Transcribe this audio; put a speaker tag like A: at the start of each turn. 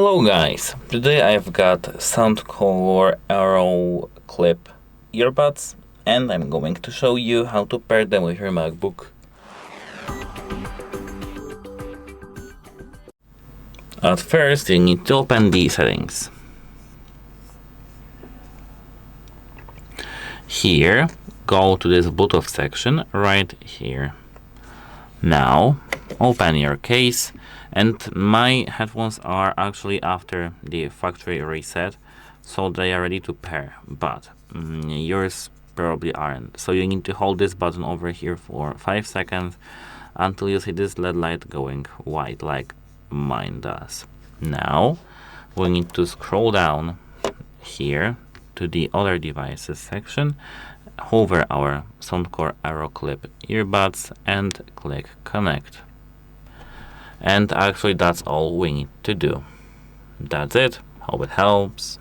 A: Hello guys, today I've got SOUNDCORE AeroClip earbuds and I'm going to show you how to pair them with your MacBook. At first you need to open the settings. Here, go to this Bluetooth section right here. Now open your case, and my headphones are actually after the factory reset, so they are ready to pair, but yours probably aren't. So you need to hold this button over here for 5 seconds until you see this LED light going white like mine does. Now we need to scroll down here to the other devices section, hover our SOUNDCORE AeroClip earbuds and click connect. And actually that's all we need to do. That's it. Hope it helps.